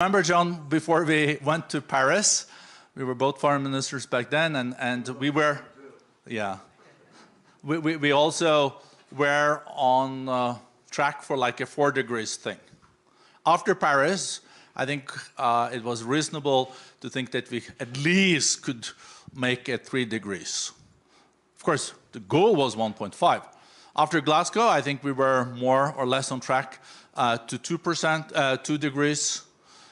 Remember, John, before we went to Paris, we were both foreign ministers back then, and we were, yeah. We also were on track for like a 4 degrees thing. After Paris, I think it was reasonable to think that we at least could make it 3 degrees. Of course, the goal was 1.5. After Glasgow, I think we were more or less on track to 2 degrees.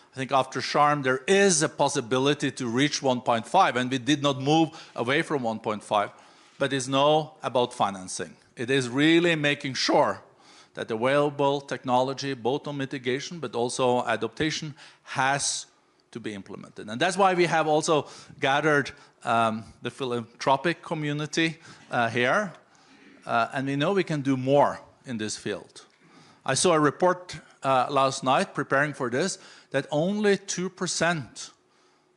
I think after Sharm, there is a possibility to reach 1.5, and we did not move away from 1.5. But it's now about financing. It is really making sure that available technology, both on mitigation but also adaptation, has to be implemented. And that's why we have also gathered the philanthropic community here. And we know we can do more in this field. I saw a report last night, preparing for this, that only 2%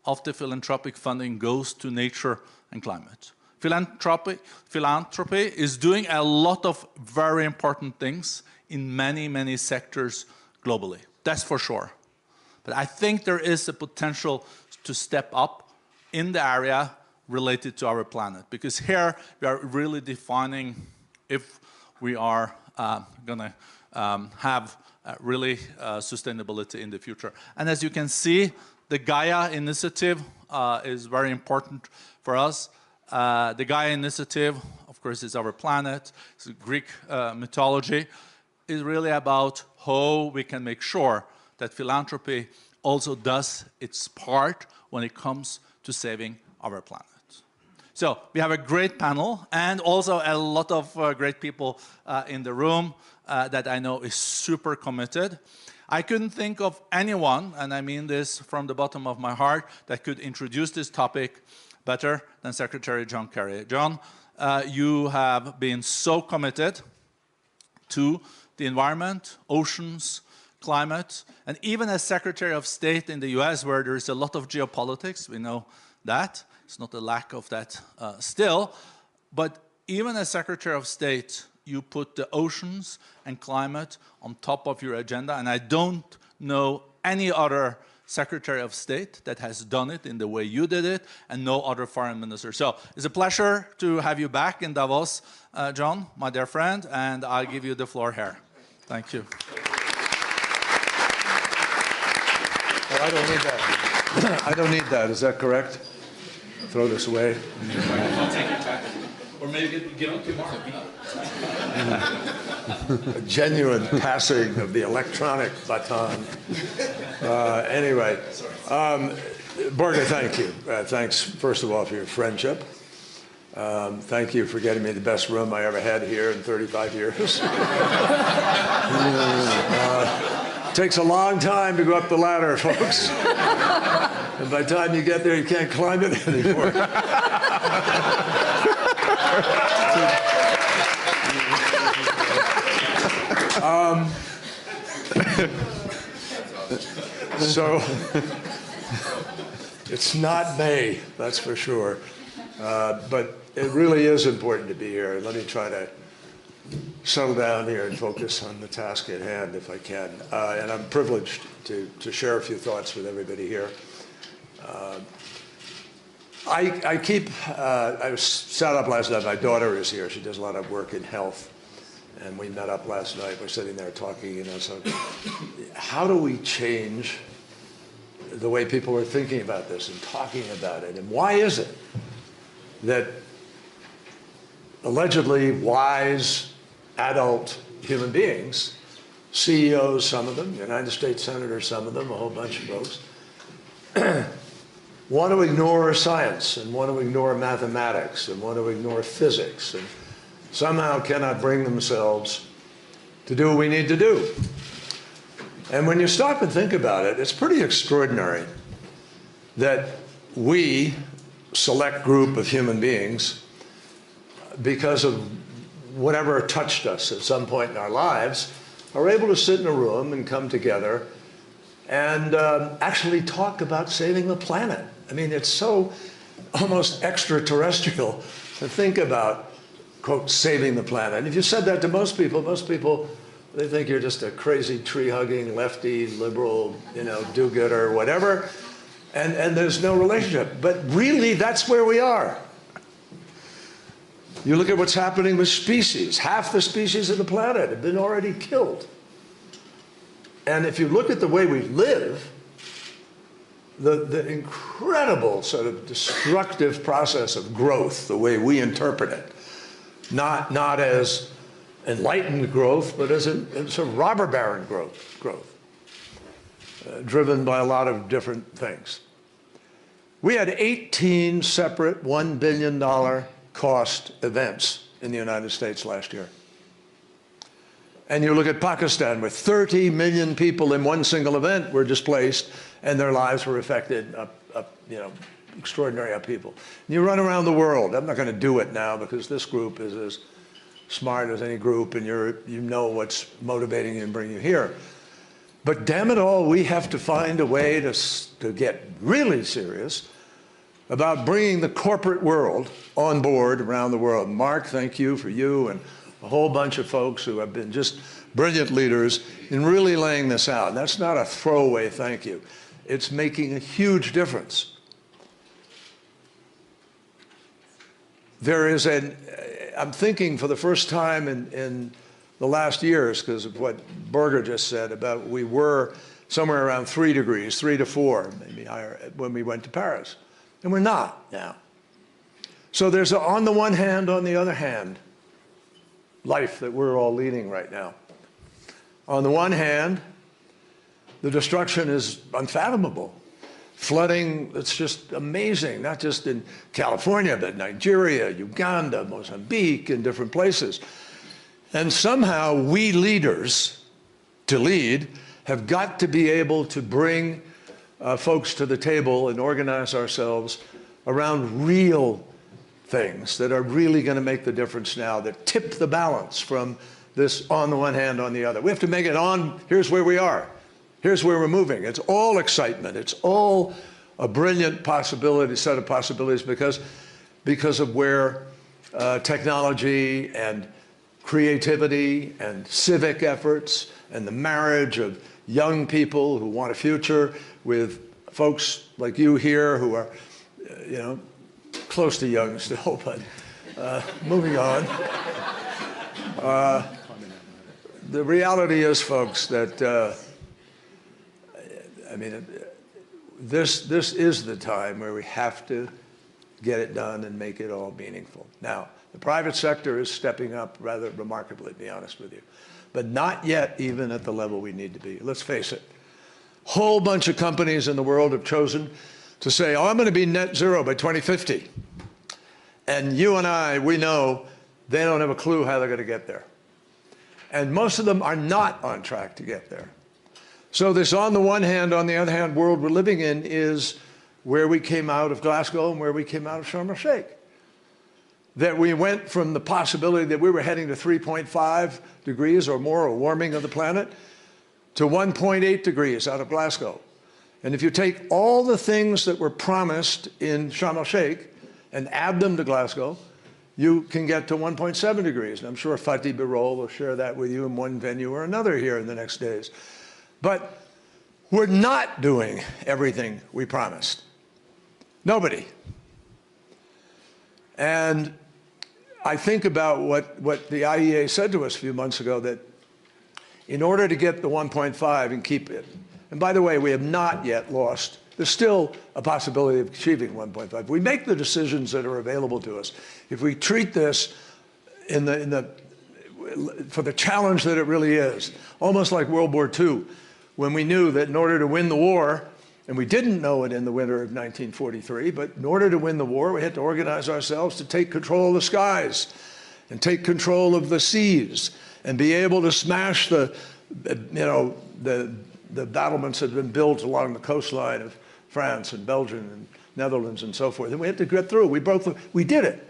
of the philanthropic funding goes to nature and climate. Philanthropy is doing a lot of very important things in many, many sectors globally. That's for sure. But I think there is a potential to step up in the area related to our planet, because here we are really defining if we are going to have really sustainability in the future. And as you can see, the Gaia initiative is very important for us. The Gaia initiative, of course, is our planet. It's Greek mythology. Is really about how we can make sure that philanthropy also does its part when it comes to saving our planet. So we have a great panel and also a lot of great people in the room that I know is super committed. I couldn't think of anyone, and I mean this from the bottom of my heart, that could introduce this topic better than Secretary John Kerry. John, you have been so committed to the environment, oceans, climate, and even as Secretary of State in the US, where there is a lot of geopolitics, we know that. It's not a lack of that still. But even as Secretary of State, you put the oceans and climate on top of your agenda, and I don't know any other Secretary of State that has done it in the way you did it, and no other foreign minister. So it's a pleasure to have you back in Davos, John, my dear friend, and I'll give you the floor here. Thank you. Well, I don't need that. I don't need that. Is that correct? Throw this away. I'll take it back. Or maybe give it to Mark. A genuine passing of the electronic baton. Anyway, Borge, thank you. Thanks, first of all, for your friendship. Thank you for getting me the best room I ever had here in 35 years. Takes a long time to go up the ladder, folks. And by the time you get there, you can't climb it anymore. So it's not May, that's for sure. But it really is important to be here. Let me try to settle down here and focus on the task at hand if I can. And I'm privileged to share a few thoughts with everybody here. I sat up last night. My daughter is here. She does a lot of work in health. And we met up last night. We're sitting there talking, you know, so how do we change the way people are thinking about this and talking about it? And why is it that allegedly wise, adult human beings, CEOs, some of them, United States senators, some of them, a whole bunch of folks, want to ignore science and want to ignore mathematics and want to ignore physics and somehow cannot bring themselves to do what we need to do? And when you stop and think about it, it's pretty extraordinary that we, select group of human beings, because of whatever touched us at some point in our lives, are able to sit in a room and come together and actually talk about saving the planet. I mean, it's so almost extraterrestrial to think about, quote, saving the planet. And if you said that to most people They think you're just a crazy tree-hugging, lefty, liberal, do-gooder, whatever, and there's no relationship. But really, that's where we are. You look at what's happening with species. Half the species of the planet have been already killed. And if you look at the way we live, the incredible sort of destructive process of growth, the way we interpret it, not as enlightened growth, but as a sort of robber baron growth, driven by a lot of different things. We had 18 separate $1 billion cost events in the United States last year. And you look at Pakistan, where 30 million people in one single event were displaced and their lives were affected, extraordinary upheaval. And you run around the world. I'm not going to do it now because this group is as smart as any group, and you know what's motivating you and bringing you here. But damn it all, we have to find a way to get really serious about bringing the corporate world on board around the world. Mark, thank you for you and a whole bunch of folks who have been just brilliant leaders in really laying this out. That's not a throwaway thank you. It's making a huge difference. I'm thinking for the first time in the last years, because of what Berger just said about we were somewhere around 3 degrees, 3 to 4, maybe higher, when we went to Paris. And we're not now. So there's a, on the one hand, on the other hand, life that we're all leading right now. On the one hand, the destruction is unfathomable. Flooding, it's just amazing, not just in California, but Nigeria, Uganda, Mozambique, and different places. And somehow we leaders, to lead, have got to be able to bring folks to the table and organize ourselves around real things that are really going to make the difference now, that tip the balance from this on the one hand, on the other. We have to make it on, here's where we are. Here's where we're moving. It's all excitement. It's all a brilliant possibility, set of possibilities because of where technology and creativity and civic efforts and the marriage of young people who want a future with folks like you here who are, close to young still, but moving on. The reality is, folks, that this is the time where we have to get it done and make it all meaningful. Now, the private sector is stepping up rather remarkably, to be honest with you, but not yet even at the level we need to be. Let's face it. A whole bunch of companies in the world have chosen to say, oh, I'm going to be net zero by 2050. And you and I, we know they don't have a clue how they're going to get there. And most of them are not on track to get there. So this on the one hand, on the other hand world we're living in is where we came out of Glasgow and where we came out of Sharm el-Sheikh. That we went from the possibility that we were heading to 3.5 degrees or more of warming of the planet to 1.8 degrees out of Glasgow. And if you take all the things that were promised in Sharm el-Sheikh and add them to Glasgow, you can get to 1.7 degrees. And I'm sure Fatih Birol will share that with you in one venue or another here in the next days. But we're not doing everything we promised. Nobody. And I think about what the IEA said to us a few months ago, that in order to get the 1.5 and keep it, and by the way, we have not yet lost, there's still a possibility of achieving 1.5. We make the decisions that are available to us. If we treat this for the challenge that it really is, almost like World War II, when we knew that in order to win the war, and we didn't know it in the winter of 1943, but in order to win the war, we had to organize ourselves to take control of the skies and take control of the seas and be able to smash the battlements that had been built along the coastline of France and Belgium and Netherlands and so forth. And we had to get through. We did it.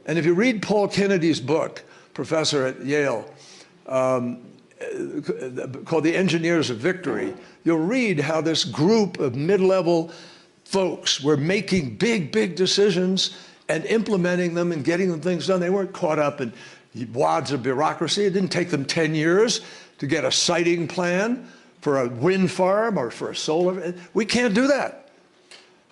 And if you read Paul Kennedy's book, professor at Yale, called The Engineers of Victory, you'll read how this group of mid-level folks were making big, big decisions and implementing them and getting them things done. They weren't caught up in wads of bureaucracy. It didn't take them 10 years. to get a siting plan for a wind farm or for a solar. We can't do that.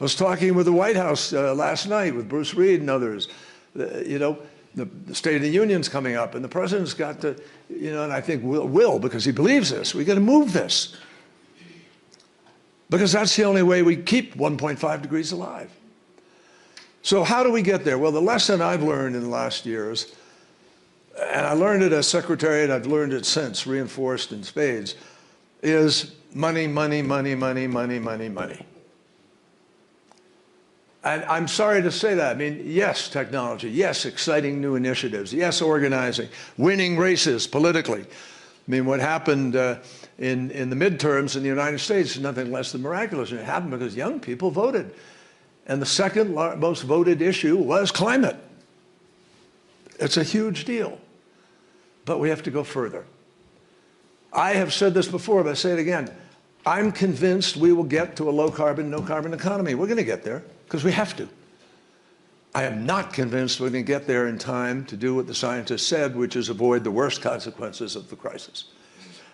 I was talking with the White House last night with Bruce Reed and others. You know, the State of the Union's coming up, and the president's got to, you know, and I think will because he believes this. We got to move this because that's the only way we keep 1.5 degrees alive. So how do we get there? Well, the lesson I've learned in the last years, and I learned it as secretary, and I've learned it since, reinforced in spades, is money, money, money, money, money, money, money. And I'm sorry to say that. I mean, yes, technology. Yes, exciting new initiatives. Yes, organizing. Winning races politically. I mean, what happened in the midterms in the United States is nothing less than miraculous. And it happened because young people voted. And the second most voted issue was climate. It's a huge deal. But we have to go further. I have said this before, but I say it again. I'm convinced we will get to a low-carbon, no-carbon economy. We're going to get there because we have to. I am not convinced we're going to get there in time to do what the scientists said, which is avoid the worst consequences of the crisis.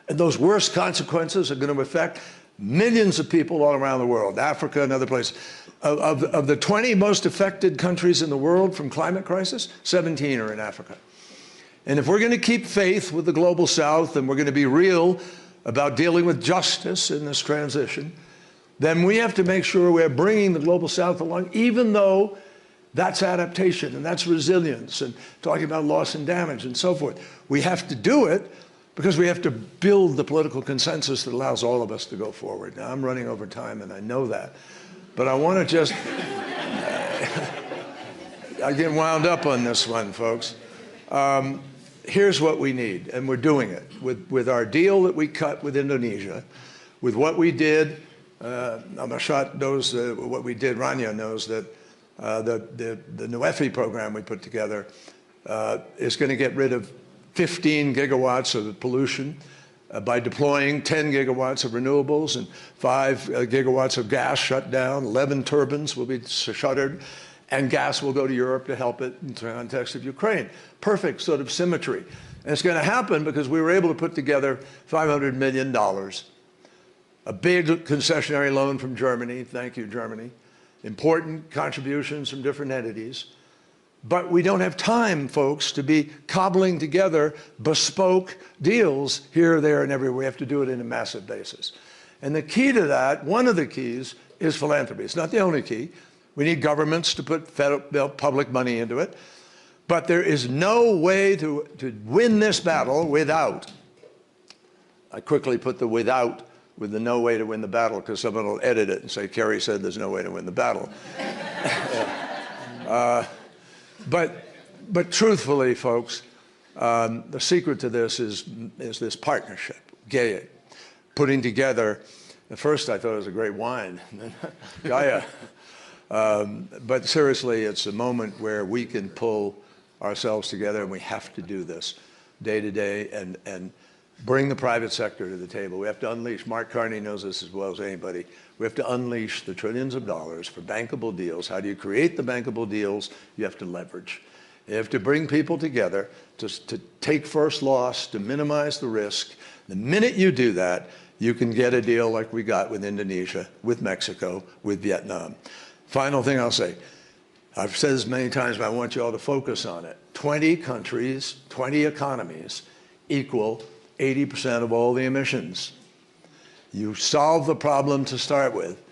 And those worst consequences are going to affect millions of people all around the world, Africa and other places. Of the 20 most affected countries in the world from climate crisis, 17 are in Africa. And if we're going to keep faith with the global south and we're going to be real about dealing with justice in this transition, then we have to make sure we're bringing the global south along, even though that's adaptation and that's resilience and talking about loss and damage and so forth. We have to do it because we have to build the political consensus that allows all of us to go forward. Now, I'm running over time, and I know that. But I want to just I get wound up on this one, folks. Here's what we need, and we're doing it with our deal that we cut with Indonesia, with what we did. Amashat knows what we did. Rania knows that the WEF program we put together is going to get rid of 15 gigawatts of pollution by deploying 10 gigawatts of renewables and 5 gigawatts of gas shut down. 11 turbines will be shuttered. And gas will go to Europe to help it in the context of Ukraine. Perfect sort of symmetry. And it's going to happen because we were able to put together $500 million, a big concessionary loan from Germany. Thank you, Germany. Important contributions from different entities. But we don't have time, folks, to be cobbling together bespoke deals here, there, and everywhere. We have to do it in a massive basis. And the key to that, one of the keys, is philanthropy. It's not the only key. We need governments to put public money into it. But there is no way to win this battle without. I quickly put the without with the no way to win the battle because someone will edit it and say, Kerry said there's no way to win the battle. But truthfully, folks, the secret to this is this partnership, Gaia, putting together. At first I thought it was a great wine, Gaia. But seriously, it's a moment where we can pull ourselves together, and we have to do this day to day and bring the private sector to the table. We have to unleash, Mark Carney knows this as well as anybody, we have to unleash the trillions of dollars for bankable deals. How do you create the bankable deals? You have to leverage. You have to bring people together to take first loss, to minimize the risk. The minute you do that, you can get a deal like we got with Indonesia, with Mexico, with Vietnam. Final thing I'll say, I've said this many times, but I want you all to focus on it. 20 countries, 20 economies equal 80% of all the emissions. You solve the problem to start with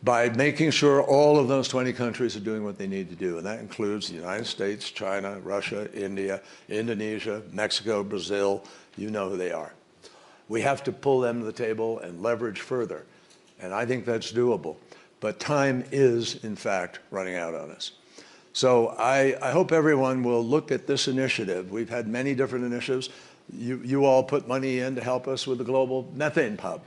by making sure all of those 20 countries are doing what they need to do. And that includes the United States, China, Russia, India, Indonesia, Mexico, Brazil. You know who they are. We have to pull them to the table and leverage further. And I think that's doable. But time is, in fact, running out on us. So I hope everyone will look at this initiative. We've had many different initiatives. You all put money in to help us with the global methane pub.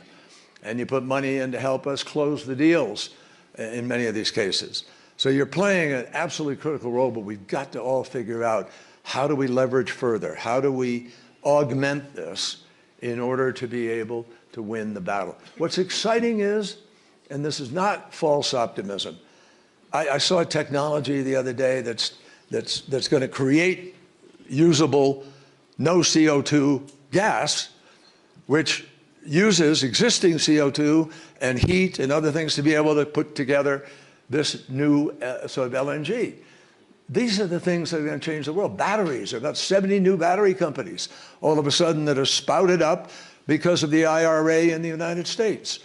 And you put money in to help us close the deals in many of these cases. So you're playing an absolutely critical role, but we've got to all figure out how do we leverage further? How do we augment this in order to be able to win the battle? What's exciting is, and this is not false optimism, I saw a technology the other day that's going to create usable no CO2 gas which uses existing CO2 and heat and other things to be able to put together this new sort of LNG. These are the things that are going to change the world. Batteries, there are about 70 new battery companies all of a sudden that are spouted up because of the IRA in the United States.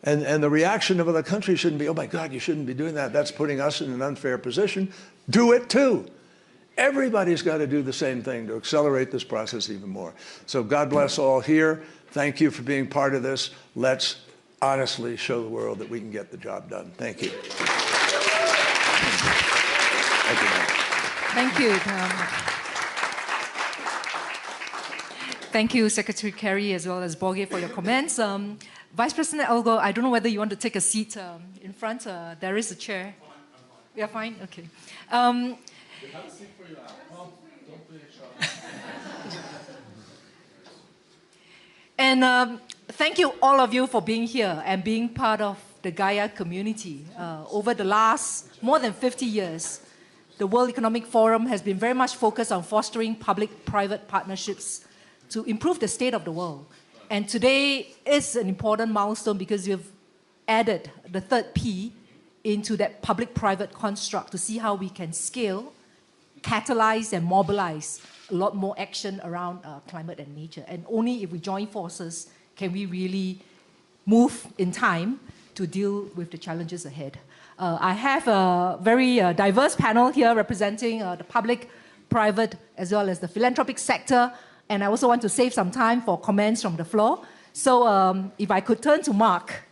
And the reaction of other countries shouldn't be, oh my God, you shouldn't be doing that. That's putting us in an unfair position. Do it too. Everybody's got to do the same thing to accelerate this process even more. So God bless all here. Thank you for being part of this. Let's honestly show the world that we can get the job done. Thank you. Thank you. Thank you, Secretary Kerry, as well as Borge, for your comments. Vice President Elgo, I don't know whether you want to take a seat in front. There is a chair. You're fine? Okay. We have a seat for you. Well, don't be shy. And thank you, all of you, for being here and being part of the Gaia community. Over the last more than 50 years, the World Economic Forum has been very much focused on fostering public-private partnerships to improve the state of the world. And today is an important milestone because you've added the third P into that public-private construct to see how we can scale, catalyze, and mobilize a lot more action around climate and nature. And only if we join forces can we really move in time to deal with the challenges ahead. I have a very diverse panel here representing the public, private, as well as the philanthropic sector. And I also want to save some time for comments from the floor. So if I could turn to Mark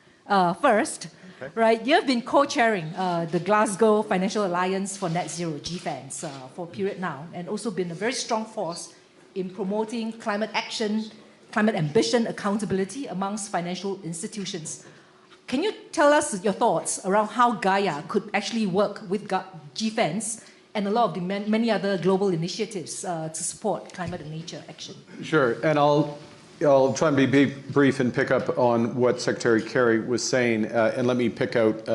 first. Okay. Right, you've been co-chairing the Glasgow Financial Alliance for Net Zero, GFANZ, for a period now, and also been a very strong force in promoting climate action, climate ambition, accountability amongst financial institutions. Can you tell us your thoughts around how Gaia could actually work with GFANZ and a lot of the many other global initiatives to support climate and nature action? Sure, and I'll try and be brief and pick up on what Secretary Kerry was saying, and let me pick out,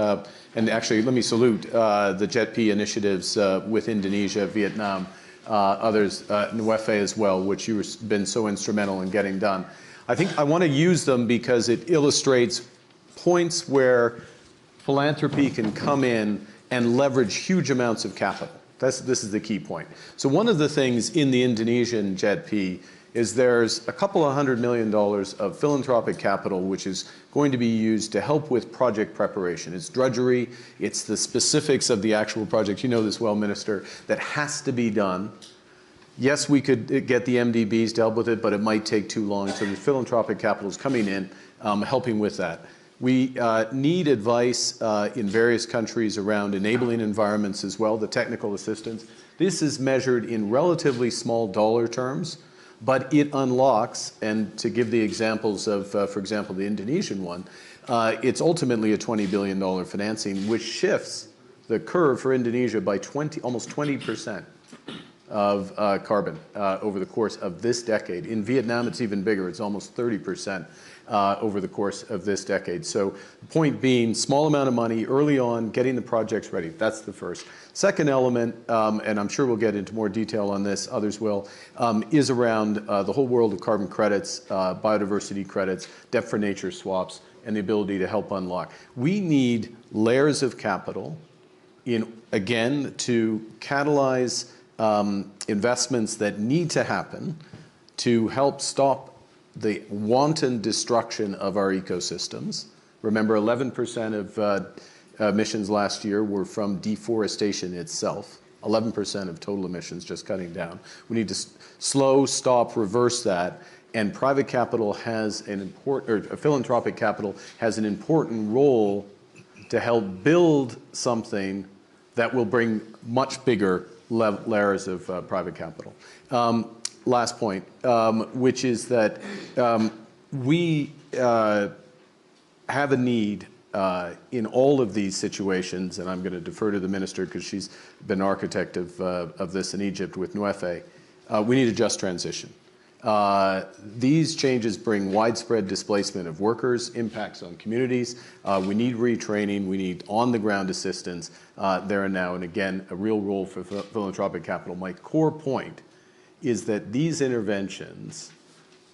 and actually let me salute the JETP initiatives with Indonesia, Vietnam, others, WEF as well, which you've been so instrumental in getting done. I think I want to use them because it illustrates points where philanthropy can come in and leverage huge amounts of capital. This is the key point. So one of the things in the Indonesian JETP is there's a couple of $100 million of philanthropic capital which is going to be used to help with project preparation. It's drudgery, it's the specifics of the actual project, you know this well, Minister, that has to be done. Yes, we could get the MDBs to help with it, but it might take too long, so the philanthropic capital is coming in, helping with that. We need advice in various countries around enabling environments as well, the technical assistance. This is measured in relatively small dollar terms, but it unlocks, and to give the examples of, for example, the Indonesian one, it's ultimately a $20 billion financing, which shifts the curve for Indonesia by almost 20% of carbon over the course of this decade. In Vietnam, it's even bigger. It's almost 30% over the course of this decade. So the point being, small amount of money early on, getting the projects ready. That's the first. Second element, and I'm sure we'll get into more detail on this, others will, is around the whole world of carbon credits, biodiversity credits, debt for nature swaps, and the ability to help unlock. We need layers of capital again, to catalyze investments that need to happen to help stop the wanton destruction of our ecosystems. Remember, 11% of emissions last year were from deforestation itself. 11% of total emissions just cutting down. We need to slow, stop, reverse that. And private capital has an important, or philanthropic capital has an important role to help build something that will bring much bigger layers of private capital. Last point, which is that we have a need in all of these situations, and I'm going to defer to the minister because she's been architect of this in Egypt with NWEFE. We need a just transition. These changes bring widespread displacement of workers, impacts on communities. We need retraining. We need on-the-ground assistance there and now. And again, a real role for philanthropic capital. My core point is that these interventions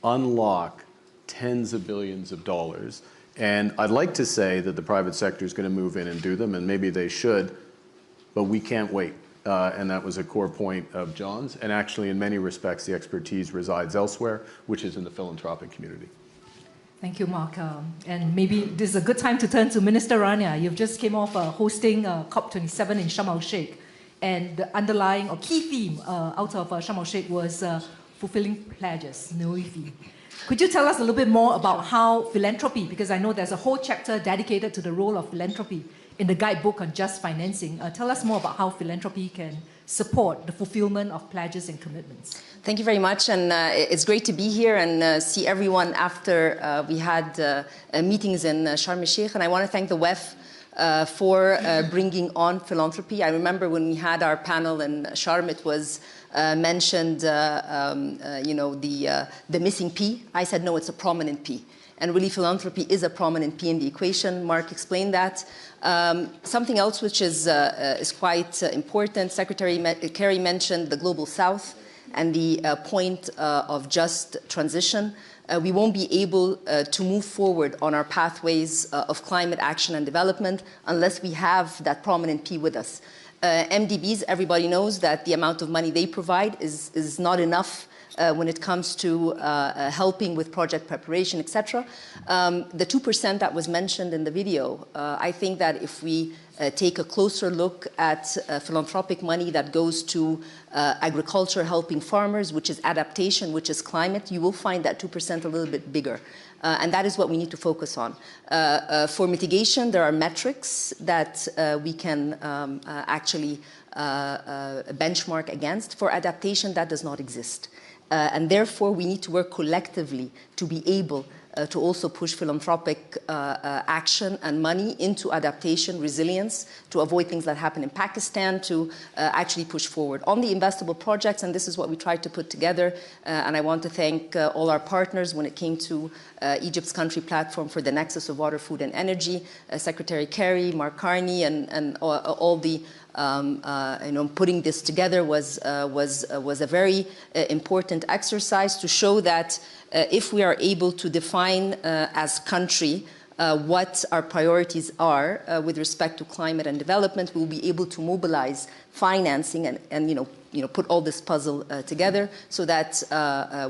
unlock tens of billions of dollars. And I'd like to say that the private sector is going to move in and do them, and maybe they should, but we can't wait. And that was a core point of John's. And actually, in many respects, the expertise resides elsewhere, which is in the philanthropic community. Thank you, Mark. And maybe this is a good time to turn to Minister Rania. You've just came off hosting COP27 in Sharm el-Sheikh. And the underlying or key theme out of Sharm el-Sheikh was fulfilling pledges, WEF. Could you tell us a little bit more about how philanthropy, because I know there's a whole chapter dedicated to the role of philanthropy in the guidebook on just financing. Tell us more about how philanthropy can support the fulfillment of pledges and commitments. Thank you very much, and it's great to be here and see everyone after we had meetings in Sharm el-Sheikh, and I want to thank the WEF for bringing on philanthropy. I remember when we had our panel in Sharm, it was mentioned, you know, the missing P. I said, no, it's a prominent P. And really, philanthropy is a prominent P in the equation. Mark explained that. Something else which is quite important, Secretary Kerry mentioned the Global South and the point of just transition. We won't be able to move forward on our pathways of climate action and development unless we have that prominent P with us. MDBs, everybody knows that the amount of money they provide is not enough when it comes to helping with project preparation, etc. The 2% that was mentioned in the video, I think that if we take a closer look at philanthropic money that goes to agriculture helping farmers, which is adaptation, which is climate, you will find that 2% a little bit bigger. And that is what we need to focus on. For mitigation, there are metrics that we can actually benchmark against. For adaptation, that does not exist. And therefore, we need to work collectively to be able to also push philanthropic action and money into adaptation, resilience, to avoid things that happen in Pakistan, to actually push forward. On the investable projects, and this is what we tried to put together, and I want to thank all our partners when it came to Egypt's country platform for the nexus of water, food, and energy, Secretary Kerry, Mark Carney, and all the you know, putting this together was a very important exercise to show that if we are able to define as country what our priorities are with respect to climate and development, we'll be able to mobilize financing and you know, put all this puzzle together so that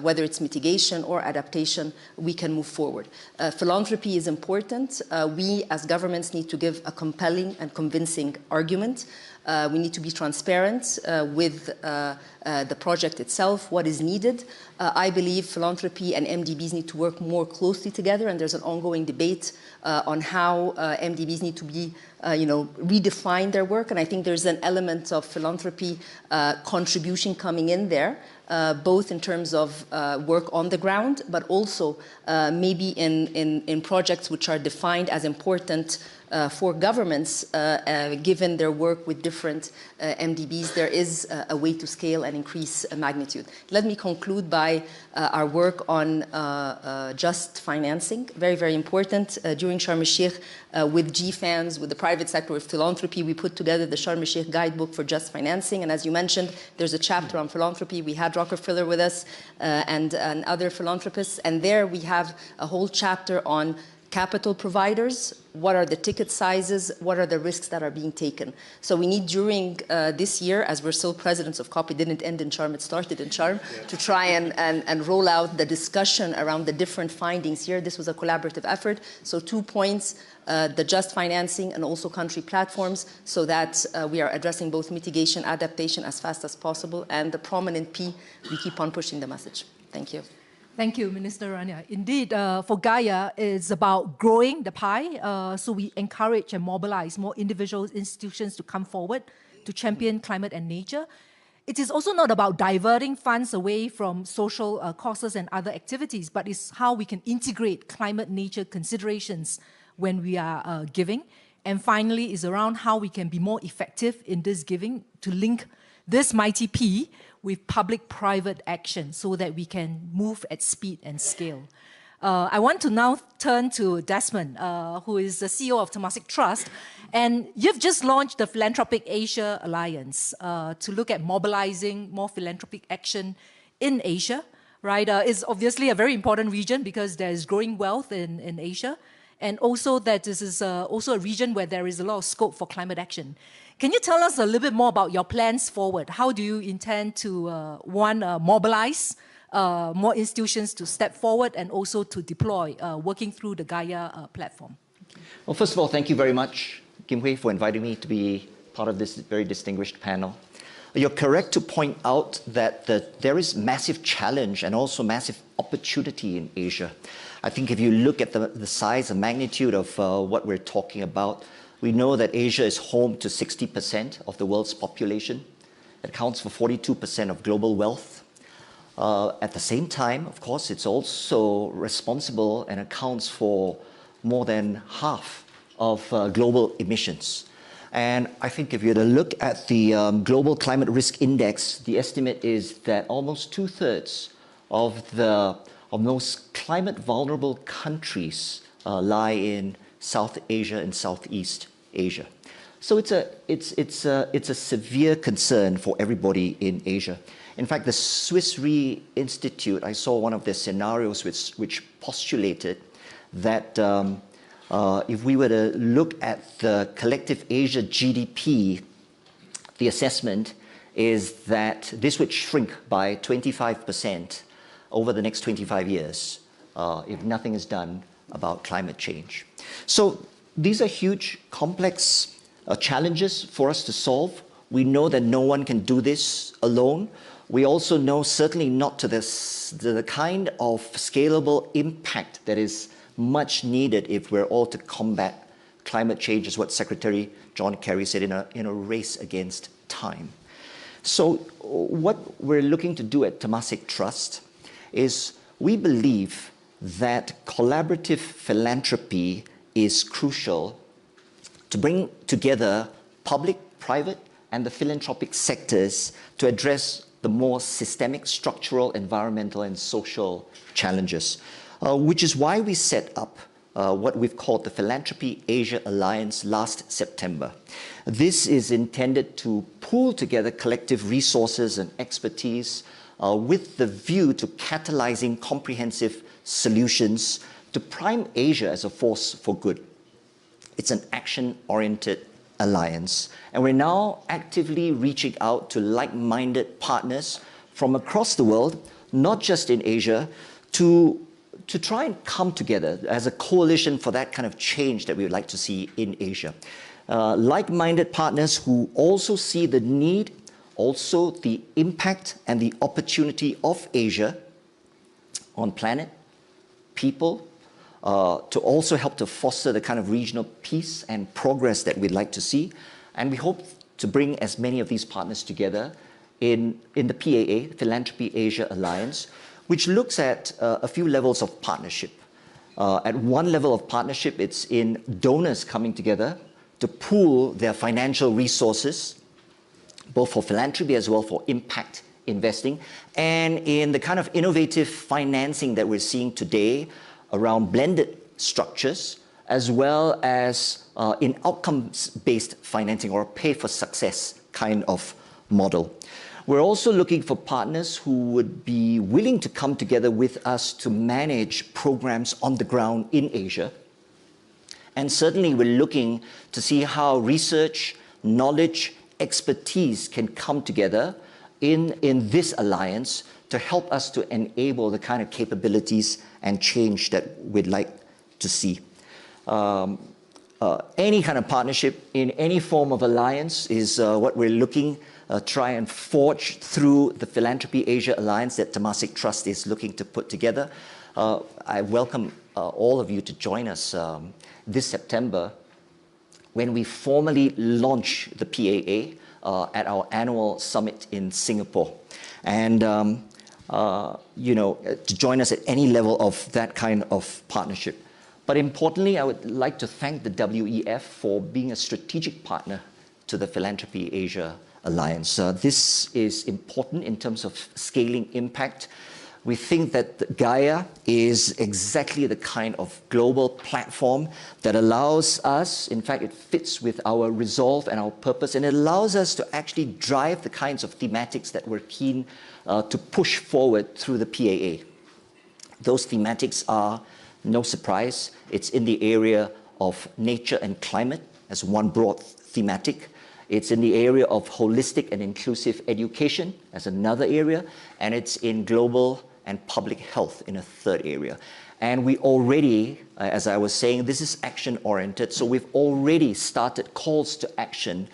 whether it's mitigation or adaptation, we can move forward. Philanthropy is important. We as governments need to give a compelling and convincing argument. We need to be transparent with the project itself, what is needed. I believe philanthropy and MDBs need to work more closely together, and there's an ongoing debate on how MDBs need to be, you know, redefine their work. And I think there's an element of philanthropy contribution coming in there, both in terms of work on the ground, but also maybe in projects which are defined as important for governments, given their work with different MDBs, there is a way to scale and increase magnitude. Let me conclude by our work on just financing, very, very important. During Sharm el-Sheikh, with GFANs, with the private sector, with philanthropy, we put together the Sharm el-Sheikh guidebook for just financing. And as you mentioned, there's a chapter on philanthropy. We had Rockefeller with us and other philanthropists. And there we have a whole chapter on capital providers, what are the ticket sizes, what are the risks that are being taken. So we need during this year, as we're still presidents of COP, it didn't end in Sharm, it started in Sharm, to try and roll out the discussion around the different findings here. This was a collaborative effort. So 2 points, the just financing and also country platforms, so that we are addressing both mitigation, adaptation as fast as possible, and the prominent P, we keep on pushing the message. Thank you. Thank you, Minister Rania. Indeed, for Gaia, it's about growing the pie. So we encourage and mobilize more individuals, institutions to come forward to champion climate and nature. It is also not about diverting funds away from social causes and other activities, but it's how we can integrate climate-nature considerations when we are giving. And finally, is around how we can be more effective in this giving to link this mighty P with public-private action so that we can move at speed and scale. I want to now turn to Desmond, who is the CEO of Temasek Trust. And you've just launched the Philanthropic Asia Alliance to look at mobilizing more philanthropic action in Asia. right, is obviously a very important region because there is growing wealth in Asia, and also that this is also a region where there is a lot of scope for climate action. Can you tell us a little bit more about your plans forward? How do you intend to, mobilize more institutions to step forward and also to deploy, working through the Gaia platform? Well, first of all, thank you very much, Kim Hui, for inviting me to be part of this very distinguished panel. You're correct to point out that there is massive challenge and also massive opportunity in Asia. I think if you look at the size and magnitude of what we're talking about, we know that Asia is home to 60% of the world's population. It accounts for 42% of global wealth. At the same time, of course, it's also responsible and accounts for more than half of global emissions. And I think if you were to look at the Global Climate Risk Index, the estimate is that almost 2/3 of most climate vulnerable countries lie in South Asia and Southeast Asia. So it's a severe concern for everybody in Asia. In fact, the Swiss Re Institute, I saw one of their scenarios which postulated that if we were to look at the collective Asia GDP, the assessment is that this would shrink by 25% over the next 25 years if nothing is done about climate change. So these are huge, complex challenges for us to solve. We know that no one can do this alone. We also know certainly not to the kind of scalable impact that is much needed if we're all to combat climate change, is what Secretary John Kerry said, in a race against time. So what we're looking to do at Temasek Trust is we believe that collaborative philanthropy is crucial to bring together public, private, and the philanthropic sectors to address the more systemic, structural, environmental, and social challenges, which is why we set up what we've called the Philanthropy Asia Alliance last September. This is intended to pool together collective resources and expertise with the view to catalyzing comprehensive solutions to prime Asia as a force for good. It's an action-oriented alliance, and we're now actively reaching out to like-minded partners from across the world, not just in Asia, to try and come together as a coalition for that kind of change that we would like to see in Asia. Like-minded partners who also see the need, also the impact and the opportunity of Asia on planet, people, to also help to foster the kind of regional peace and progress that we'd like to see. And we hope to bring as many of these partners together in the PAA, Philanthropy Asia Alliance, which looks at a few levels of partnership. At one level of partnership, it's in donors coming together to pool their financial resources, both for philanthropy as well for impact investing, and in the kind of innovative financing that we're seeing today around blended structures, as well as in outcomes-based financing or pay-for-success kind of model. We're also looking for partners who would be willing to come together with us to manage programs on the ground in Asia. And certainly we're looking to see how research, knowledge, expertise can come together in this alliance to help us to enable the kind of capabilities and change that we'd like to see. Any kind of partnership in any form of alliance is what we're looking try and forge through the Philanthropy Asia Alliance that Temasek Trust is looking to put together. I welcome all of you to join us this September when we formally launch the PAA at our annual summit in Singapore. And to join us at any level of that kind of partnership. But importantly, I would like to thank the WEF for being a strategic partner to the Philanthropy Asia Alliance. This is important in terms of scaling impact. We think that Gaia is exactly the kind of global platform that allows us, in fact, it fits with our resolve and our purpose, and it allows us to actually drive the kinds of thematics that we're keen to push forward through the PAA. Those thematics are, no surprise, it's in the area of nature and climate as one broad thematic. It's in the area of holistic and inclusive education as another area, and it's in global and public health in a third area. And we already, as I was saying, this is action-oriented, so we've already started calls to action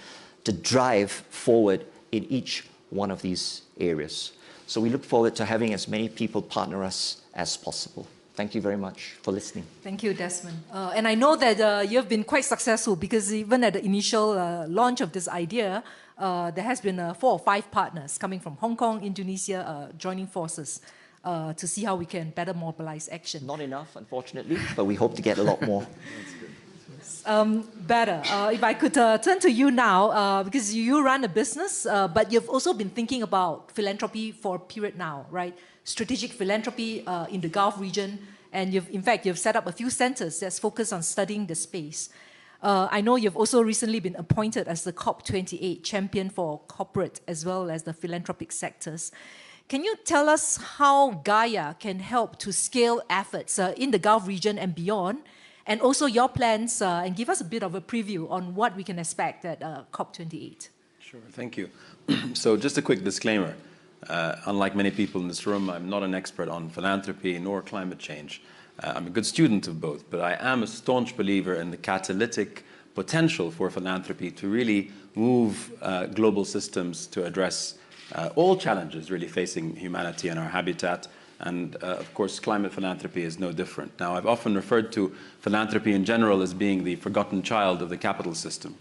to drive forward in each one of these areas. So we look forward to having as many people partner us as possible. Thank you very much for listening. Thank you, Desmond. And I know that you've been quite successful because even at the initial launch of this idea, there has been 4 or 5 partners coming from Hong Kong, Indonesia, joining forces to see how we can better mobilize action. Not enough, unfortunately, but we hope to get a lot more. Better. If I could turn to you now, because you run a business, but you've also been thinking about philanthropy for a period now, right? Strategic philanthropy in the Gulf region, and you've set up a few centers that's focused on studying the space. I know you've also recently been appointed as the COP28 champion for corporate as well as the philanthropic sectors. Can you tell us how Gaia can help to scale efforts in the Gulf region and beyond, and also your plans, and give us a bit of a preview on what we can expect at COP28? Sure, thank you. So just a quick disclaimer. Unlike many people in this room, I'm not an expert on philanthropy nor climate change. I'm a good student of both, but I am a staunch believer in the catalytic potential for philanthropy to really move global systems to address all challenges really facing humanity and our habitat. And of course, climate philanthropy is no different. Now, I've often referred to philanthropy in general as being the forgotten child of the capital system.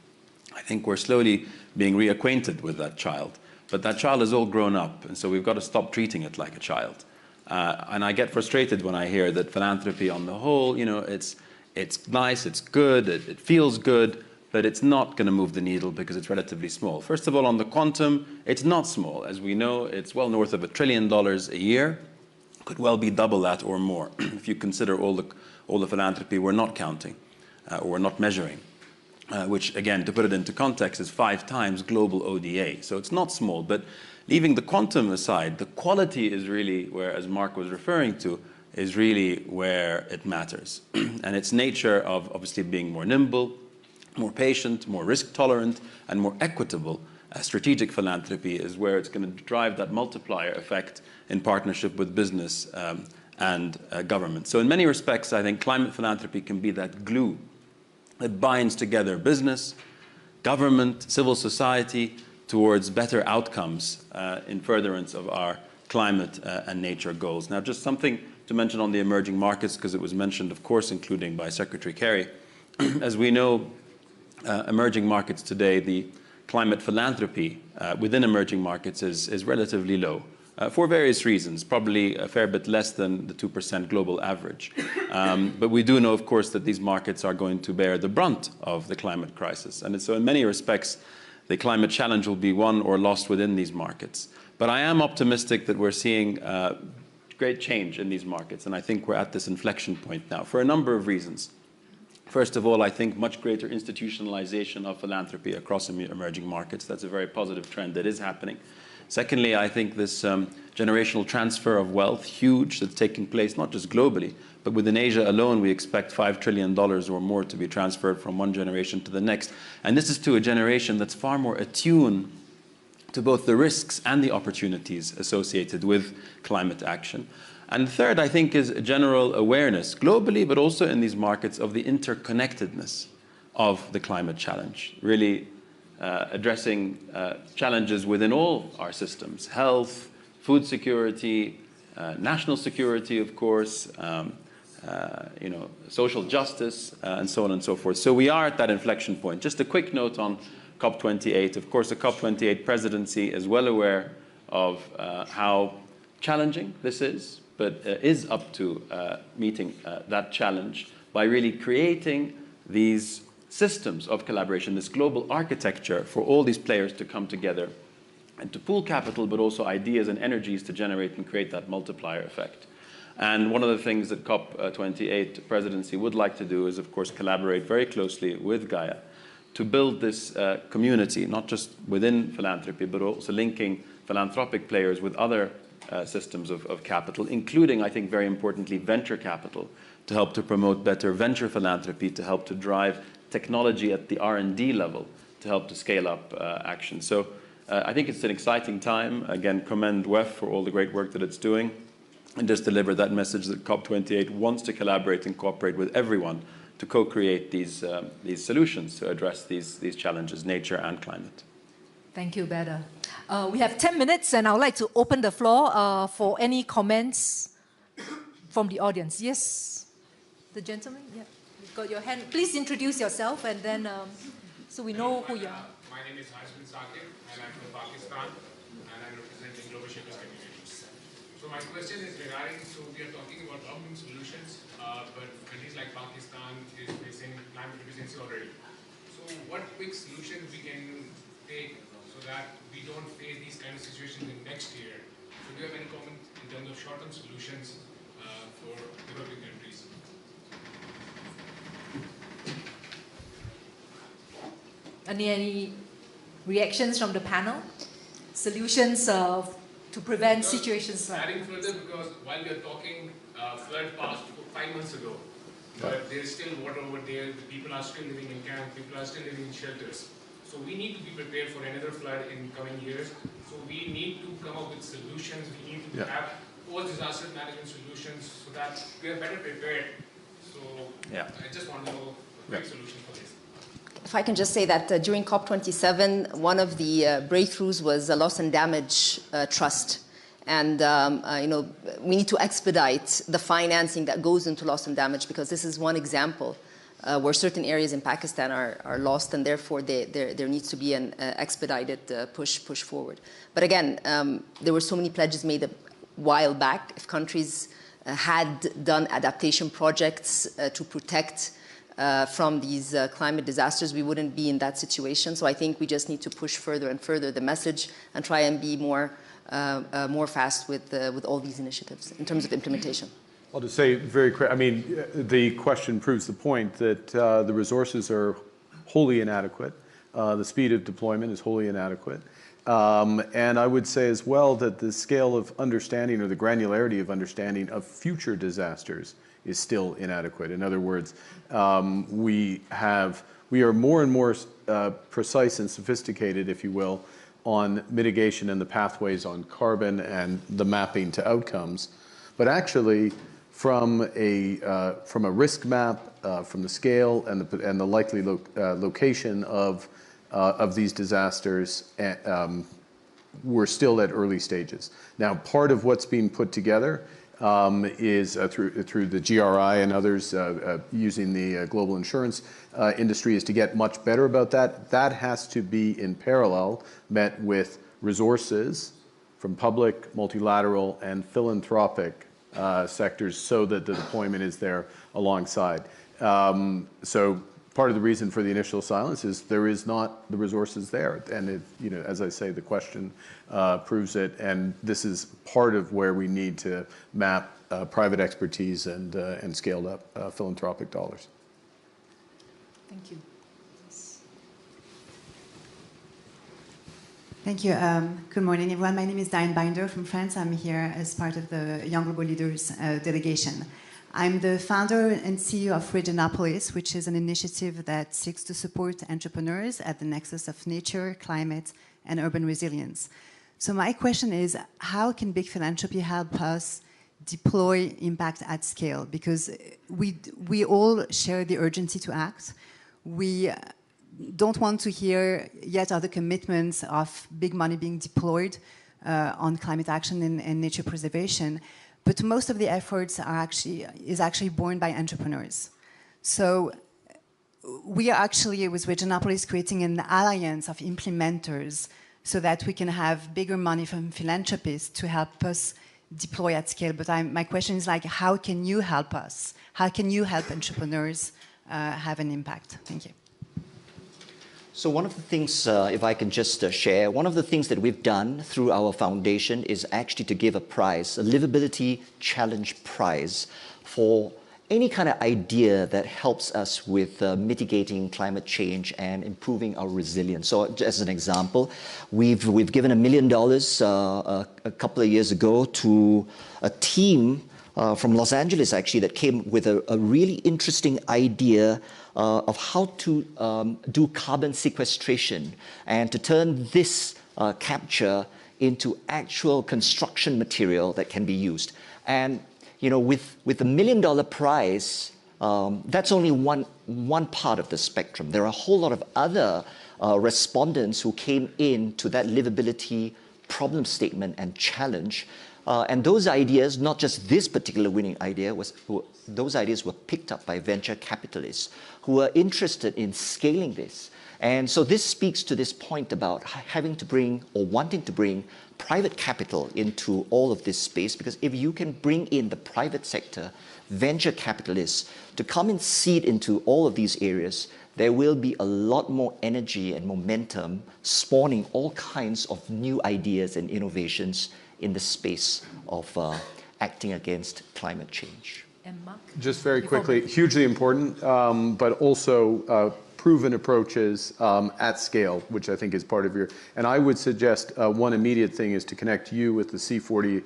I think we're slowly being reacquainted with that child. But that child is all grown up, and so we've got to stop treating it like a child. And I get frustrated when I hear that philanthropy on the whole, you know, it's nice, it's good, it feels good, but it's not going to move the needle because it's relatively small. First of all, on the quantum, it's not small. As we know, it's well north of $1 trillion a year. Could well be double that or more if you consider all the philanthropy we're not counting or we're not measuring. Which, again, to put it into context, is 5 times global ODA. So it's not small, but leaving the quantum aside, the quality is really where, as Mark was referring to, is really where it matters. And its nature of obviously being more nimble, more patient, more risk tolerant, and more equitable. Strategic philanthropy is where it's going to drive that multiplier effect in partnership with business and government. So in many respects, I think climate philanthropy can be that glue that binds together business, government, civil society towards better outcomes in furtherance of our climate and nature goals. Now, just something to mention on the emerging markets, because it was mentioned, of course, including by Secretary Kerry. As we know, emerging markets today, the climate philanthropy within emerging markets is relatively low. For various reasons, probably a fair bit less than the 2% global average. But we do know, of course, that these markets are going to bear the brunt of the climate crisis. And so in many respects, the climate challenge will be won or lost within these markets. But I am optimistic that we're seeing great change in these markets. And I think we're at this inflection point now for a number of reasons. First of all, I think much greater institutionalization of philanthropy across emerging markets. That's a very positive trend that is happening. Secondly, I think this generational transfer of wealth, huge, that's taking place not just globally, but within Asia alone, we expect $5 trillion or more to be transferred from one generation to the next. And this is to a generation that's far more attuned to both the risks and the opportunities associated with climate action. And third, I think, is a general awareness globally, but also in these markets, of the interconnectedness of the climate challenge, really addressing challenges within all our systems: health, food security, national security, of course, social justice, and so on and so forth. So we are at that inflection point. Just a quick note on COP28. Of course, the COP28 presidency is well aware of how challenging this is, but is up to meeting that challenge by really creating these systems of collaboration, this global architecture for all these players to come together and to pool capital, but also ideas and energies to generate and create that multiplier effect. And one of the things that COP28 presidency would like to do is, of course, collaborate very closely with Gaia to build this community, not just within philanthropy, but also linking philanthropic players with other systems of capital, including, I think, very importantly, venture capital, to help to promote better venture philanthropy, to help to drive technology at the R&D level, to help to scale up action. So I think it's an exciting time. Again, commend WEF for all the great work that it's doing, and just deliver that message that COP28 wants to collaborate and cooperate with everyone to co-create these solutions to address these challenges, nature and climate. Thank you, Beda. We have 10 minutes, and I would like to open the floor for any comments from the audience. Yes, the gentleman? Yeah, you've got your hand. Please introduce yourself, and then so we know who you are. My name is Hashmin Sakib, and I'm from Pakistan, and I'm representing Global Shakers Communities. So my question is regarding, so we are talking about problem solutions, but countries like Pakistan is facing climate deficiency already. So what quick solutions we can take so that we don't face these kind of situations in next year? So do you have any comment in terms of short-term solutions for developing countries? Any reactions from the panel? Solutions to prevent situations like... Adding further, because while we are talking, flood passed 5 months ago, but there is still water over there, the people are still living in camps, people are still living in shelters. So we need to be prepared for another flood in coming years. So we need to come up with solutions, we need to have post-disaster management solutions so that we are better prepared. So I just want to know a quick solution for this. If I can just say that during COP27, one of the breakthroughs was a loss and damage trust. And we need to expedite the financing that goes into loss and damage, because this is one example where certain areas in Pakistan are lost, and therefore there needs to be an expedited push forward. But again, there were so many pledges made a while back. If countries had done adaptation projects to protect from these climate disasters, we wouldn't be in that situation. So I think we just need to push further and further the message and try and be more fast with all these initiatives in terms of implementation. I'll just say very quick, I mean, the question proves the point that the resources are wholly inadequate. The speed of deployment is wholly inadequate. And I would say as well that the scale of understanding, or the granularity of understanding of future disasters, is still inadequate. In other words, we are more and more precise and sophisticated, if you will, on mitigation and the pathways on carbon and the mapping to outcomes. But actually, from a risk map, from the scale and the likely location of these disasters, we're still at early stages. Now, part of what's being put together is through the GRI and others using the global insurance industry, is to get much better about that. That has to be in parallel met with resources from public, multilateral, and philanthropic sectors, so that the deployment is there alongside. So part of the reason for the initial silence is there is not the resources there, and as I say, the question proves it. And this is part of where we need to map private expertise and scaled up philanthropic dollars. Thank you. Thank you. Good morning, everyone. My name is Diane Binder from France. I'm here as part of the Young Global Leaders delegation. I'm the founder and CEO of Regionopolis, which is an initiative that seeks to support entrepreneurs at the nexus of nature, climate, and urban resilience. So my question is, how can big philanthropy help us deploy impact at scale? Because we all share the urgency to act. We don't want to hear yet other commitments of big money being deployed on climate action and nature preservation. But most of the efforts is actually borne by entrepreneurs. So we are actually, with Regionopolis, creating an alliance of implementers so that we can have bigger money from philanthropists to help us deploy at scale. But my question is, like, how can you help us? How can you help entrepreneurs have an impact? Thank you. So one of the things, if I can just share, one of the things that we've done through our foundation is actually to give a prize, a Livability Challenge Prize, for any kind of idea that helps us with mitigating climate change and improving our resilience. So as an example, we've given $1 million a couple of years ago to a team from Los Angeles, actually, that came with a really interesting idea of how to do carbon sequestration and to turn this capture into actual construction material that can be used. And you know, with the $1 million prize, that's only one part of the spectrum. There are a whole lot of other respondents who came in to that livability problem statement and challenge. And those ideas, not just this particular winning idea, those ideas were picked up by venture capitalists who are interested in scaling this. And so this speaks to this point about having to bring or wanting to bring private capital into all of this space, because if you can bring in the private sector, venture capitalists, to come and seed into all of these areas, there will be a lot more energy and momentum spawning all kinds of new ideas and innovations in the space of acting against climate change. And Mark? Just very quickly, hugely important, but also proven approaches at scale, which I think is part of your, and I would suggest one immediate thing is to connect you with the C40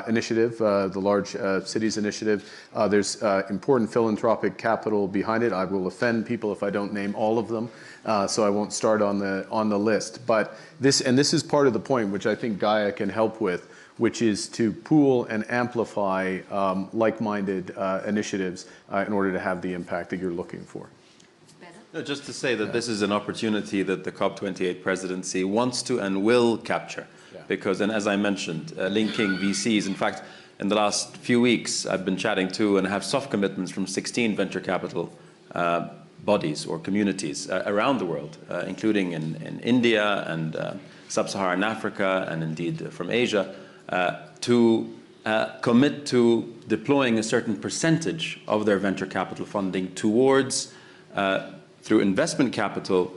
initiative, the Large Cities Initiative. There's important philanthropic capital behind it. I will offend people if I don't name all of them, so I won't start on the list. But this is part of the point which I think Gaia can help with, which is to pool and amplify like-minded initiatives in order to have the impact that you're looking for. No, just to say that this is an opportunity that the COP28 presidency wants to and will capture. Because, and as I mentioned, linking VCs, in fact, in the last few weeks, I've been chatting to and have soft commitments from 16 venture capital bodies or communities around the world, including in India and sub-Saharan Africa and indeed from Asia, to commit to deploying a certain percentage of their venture capital funding towards through investment capital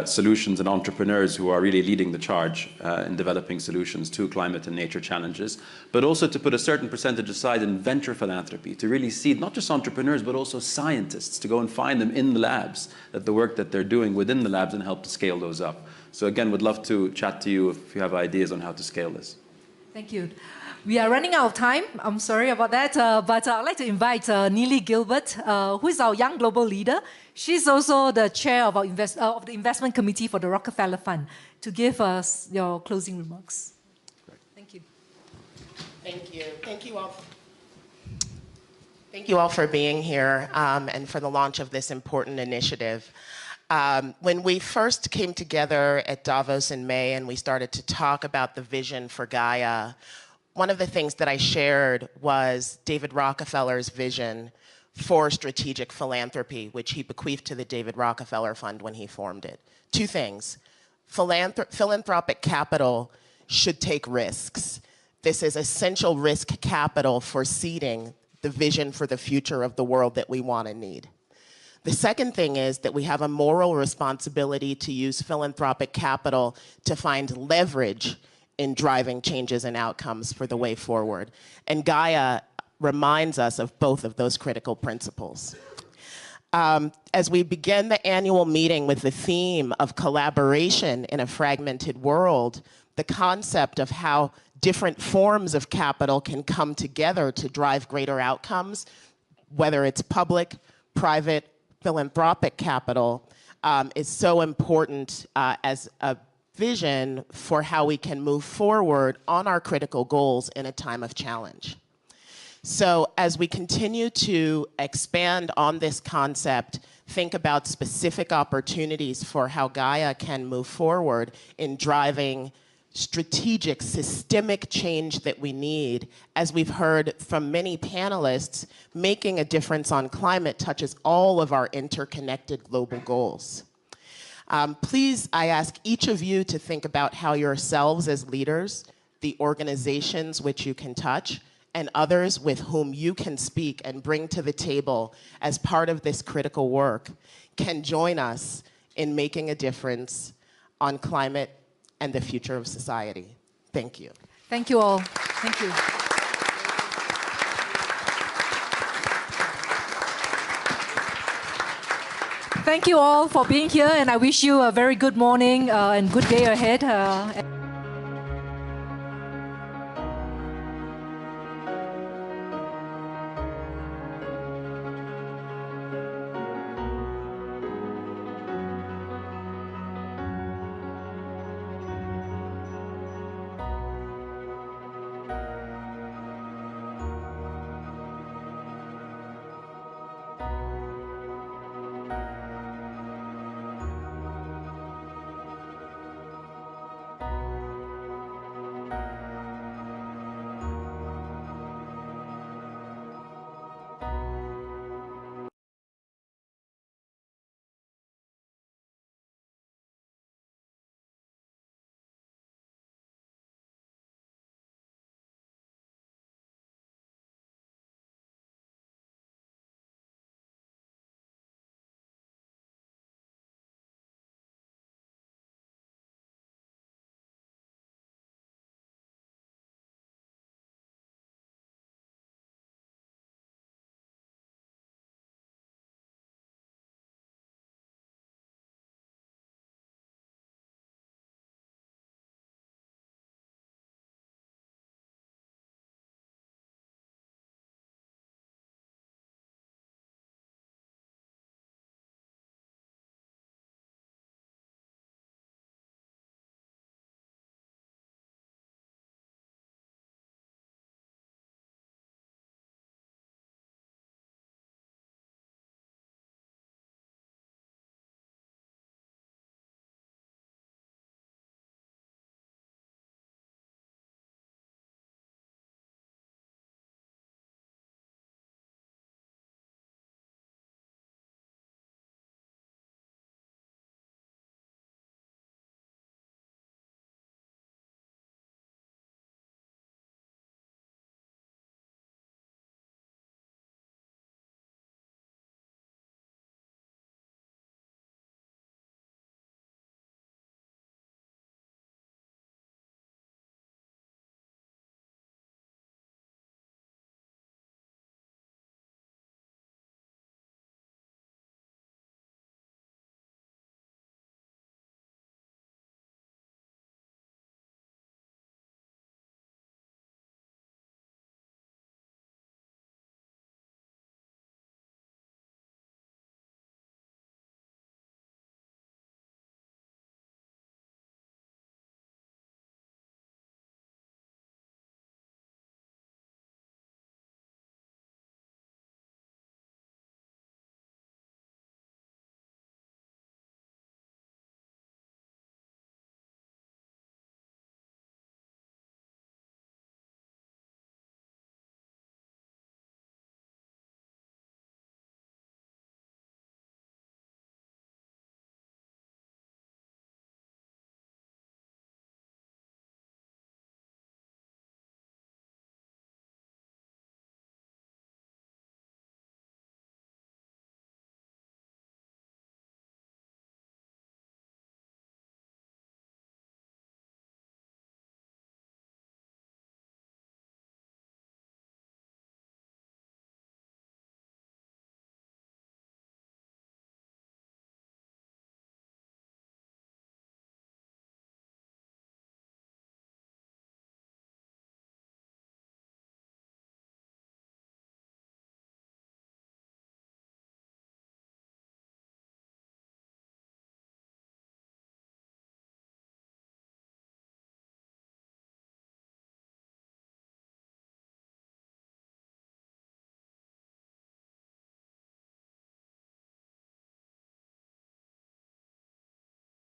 solutions and entrepreneurs who are really leading the charge in developing solutions to climate and nature challenges, but also to put a certain percentage aside in venture philanthropy, to really seed not just entrepreneurs, but also scientists, to go and find them in the labs, that the work that they're doing within the labs, and help to scale those up. So again, would love to chat to you if you have ideas on how to scale this. Thank you. We are running out of time. I'm sorry about that, but I'd like to invite Neely Gilbert, who is our young global leader. She's also the chair of, of the investment committee for the Rockefeller Fund, to give us your closing remarks. Great. Thank you. Thank you. Thank you all. Thank you all for being here and for the launch of this important initiative. When we first came together at Davos in May and we started to talk about the vision for Gaia, one of the things that I shared was David Rockefeller's vision for strategic philanthropy, which he bequeathed to the David Rockefeller Fund when he formed it. Two things. Philanthropic capital should take risks. This is essential risk capital for seeding the vision for the future of the world that we want and need. The second thing is that we have a moral responsibility to use philanthropic capital to find leverage in driving changes and outcomes for the way forward. And Gaia reminds us of both of those critical principles. As we begin the annual meeting with the theme of collaboration in a fragmented world, the concept of how different forms of capital can come together to drive greater outcomes, whether it's public, private, philanthropic capital, is so important as a vision for how we can move forward on our critical goals in a time of challenge. So as we continue to expand on this concept, think about specific opportunities for how Gaia can move forward in driving strategic, systemic change that we need. As we've heard from many panelists, making a difference on climate touches all of our interconnected global goals. Please, I ask each of you to think about how yourselves as leaders, the organizations which you can touch, and others with whom you can speak and bring to the table as part of this critical work can join us in making a difference on climate and the future of society. Thank you. Thank you all. Thank you. Thank you all for being here, and I wish you a very good morning and good day ahead.